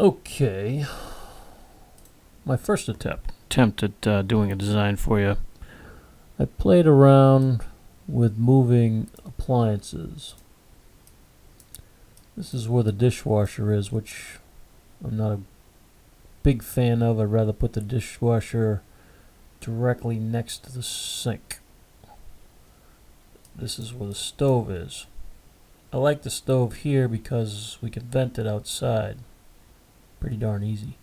Okay, my first attempt at doing a design for you. I played around with moving appliances. This is where the dishwasher is, which I'm not a big fan of. I'd rather put the dishwasher directly next to the sink. This is where the stove is. I like the stove here because we can vent it outside. Pretty darn easy.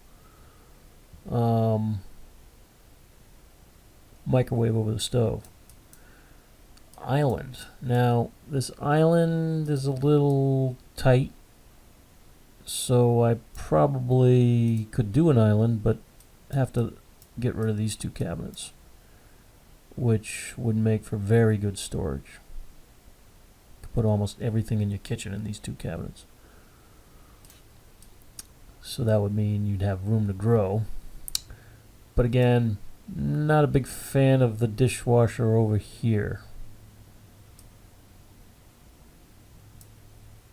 Microwave over the stove. Island. Now, this island is a little tight, so I probably could do an island, but have to get rid of these two cabinets, which would make for very good storage. Put almost everything in your kitchen in these two cabinets. So that would mean you'd have room to grow. But again, not a big fan of the dishwasher over here.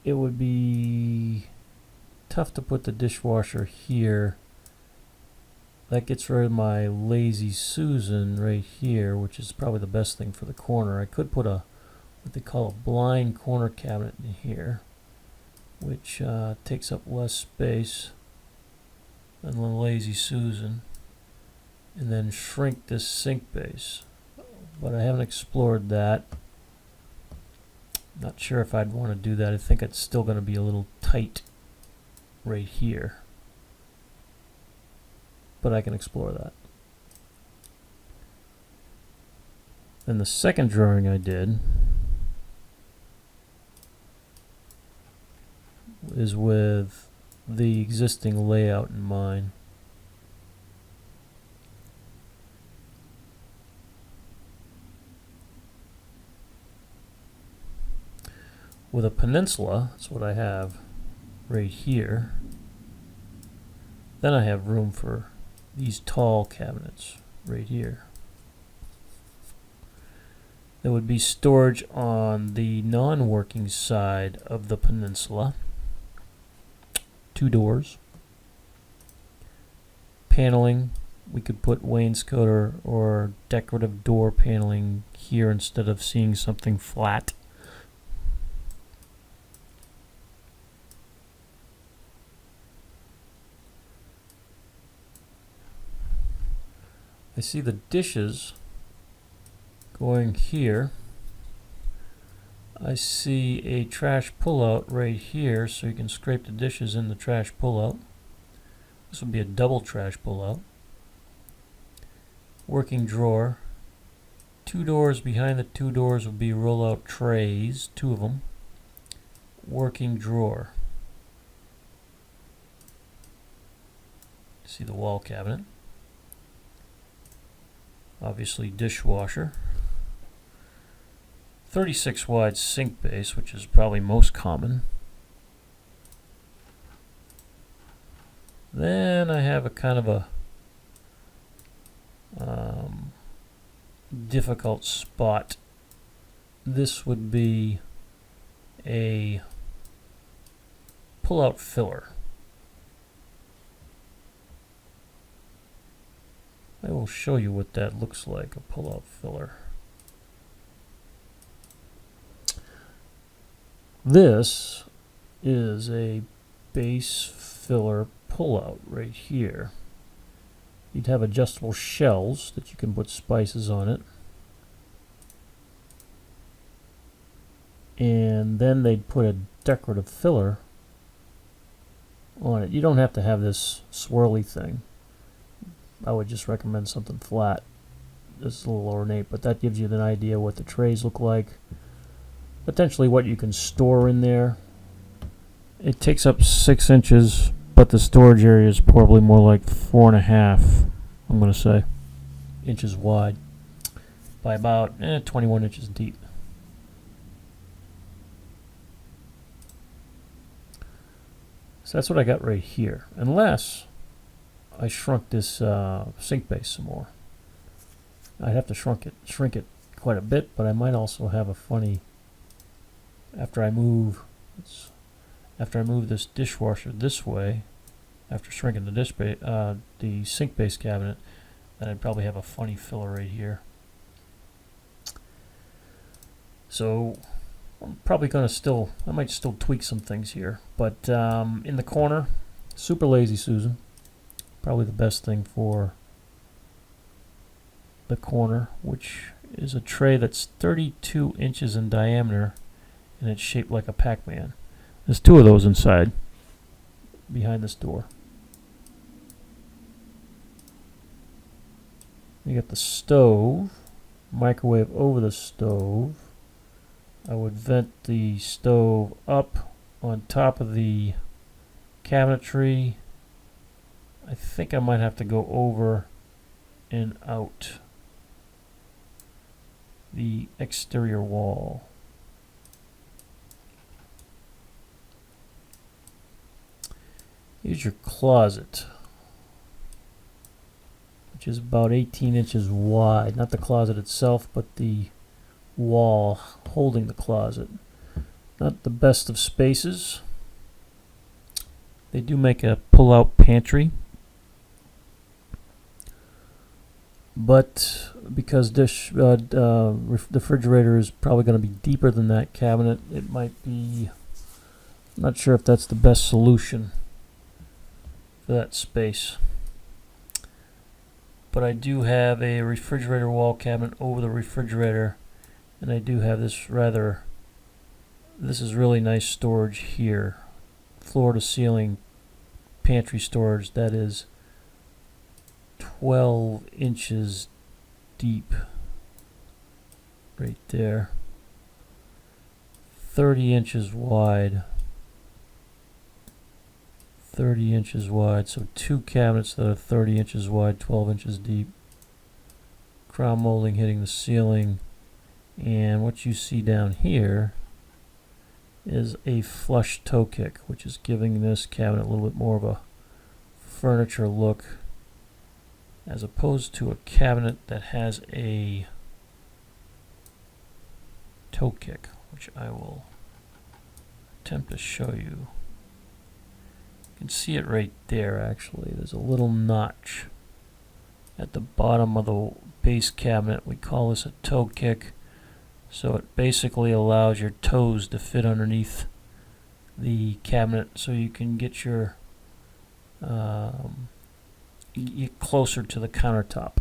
It would be tough to put the dishwasher here. That gets rid of my Lazy Susan right here, which is probably the best thing for the corner. I could put a what they call a blind corner cabinet in here, which takes up less space than the Lazy Susan, and then shrink this sink base. But I haven't explored that. Not sure if I'd want to do that. I think it's still going to be a little tight right here, but I can explore that. Then the second drawing I did is with the existing layout in mind. With a peninsula, that's what I have right here. Then I have room for these tall cabinets right here. There would be storage on the non-working side of the peninsula. 2 doors. Paneling, we could put wainscot or decorative door paneling here instead of seeing something flat. I see the dishes going here. I see a trash pullout right here, so you can scrape the dishes in the trash pullout. This would be a double trash pullout. Working drawer. 2 doors behind the 2 doors would be roll-out trays, 2 of them. Working drawer. See the wall cabinet. Obviously dishwasher. 36 wide sink base, which is probably most common. Then I have a kind of a difficult spot. This would be a pull-out filler. I will show you what that looks like, a pull-out filler. This is a base filler pull-out right here. You'd have adjustable shelves that you can put spices on it. And then they'd put a decorative filler on it. You don't have to have this swirly thing. I would just recommend something flat. This is a little ornate, but that gives you an idea what the trays look like. Potentially what you can store in there. It takes up 6 inches, but the storage area is probably more like 4.5, I'm going to say, inches wide by about 21 inches deep. So that's what I got right here, unless I shrunk this sink base some more. I'd have to shrink it quite a bit, but I might also have a funny, after I move this dishwasher this way, after shrinking the sink base cabinet, then I'd probably have a funny filler right here. So I'm probably going to I might still tweak some things here. But in the corner, super lazy Susan. Probably the best thing for the corner, which is a tray that's 32 inches in diameter, and it's shaped like a Pac-Man. There's 2 of those inside, behind this door. You got the stove, microwave over the stove. I would vent the stove up on top of the cabinetry. I think I might have to go over and out the exterior wall. Here's your closet, which is about 18 inches wide. Not the closet itself, but the wall holding the closet. Not the best of spaces. They do make a pull-out pantry, but because this refrigerator is probably going to be deeper than that cabinet, it might be, I'm not sure if that's the best solution for that space. But I do have a refrigerator wall cabinet over the refrigerator, and I do have this is really nice storage here. Floor to ceiling pantry storage that is 12 inches deep right there, 30 inches wide, 30 inches wide, so 2 cabinets that are 30 inches wide, 12 inches deep, crown molding hitting the ceiling, and what you see down here is a flush toe kick, which is giving this cabinet a little bit more of a furniture look, as opposed to a cabinet that has a toe kick, which I will attempt to show you. You can see it right there actually. There's a little notch at the bottom of the base cabinet. We call this a toe kick. So it basically allows your toes to fit underneath the cabinet so you can get your get closer to the countertop.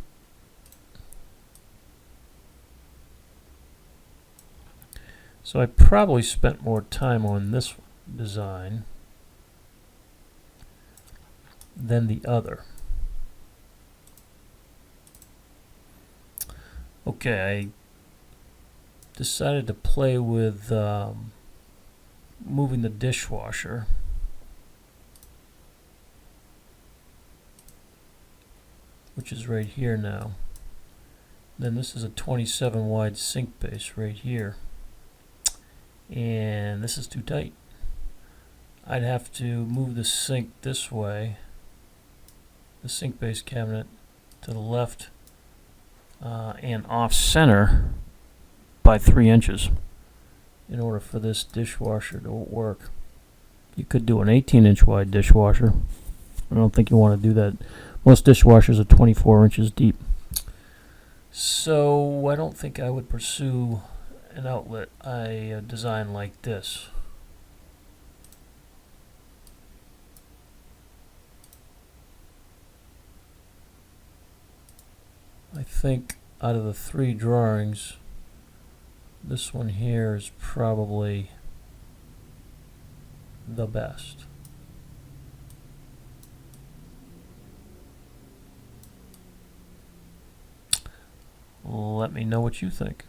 So I probably spent more time on this design than the other. Okay, I decided to play with moving the dishwasher. Which is right here now. Then this is a 27 wide sink base right here. And this is too tight. I'd have to move the sink this way, the sink base cabinet to the left and off center by 3 inches in order for this dishwasher to work. You could do an 18-inch wide dishwasher. I don't think you want to do that. Most dishwashers are 24 inches deep. So I don't think I would pursue an outlet a design like this. I think out of the 3 drawings, this one here is probably the best. Let me know what you think.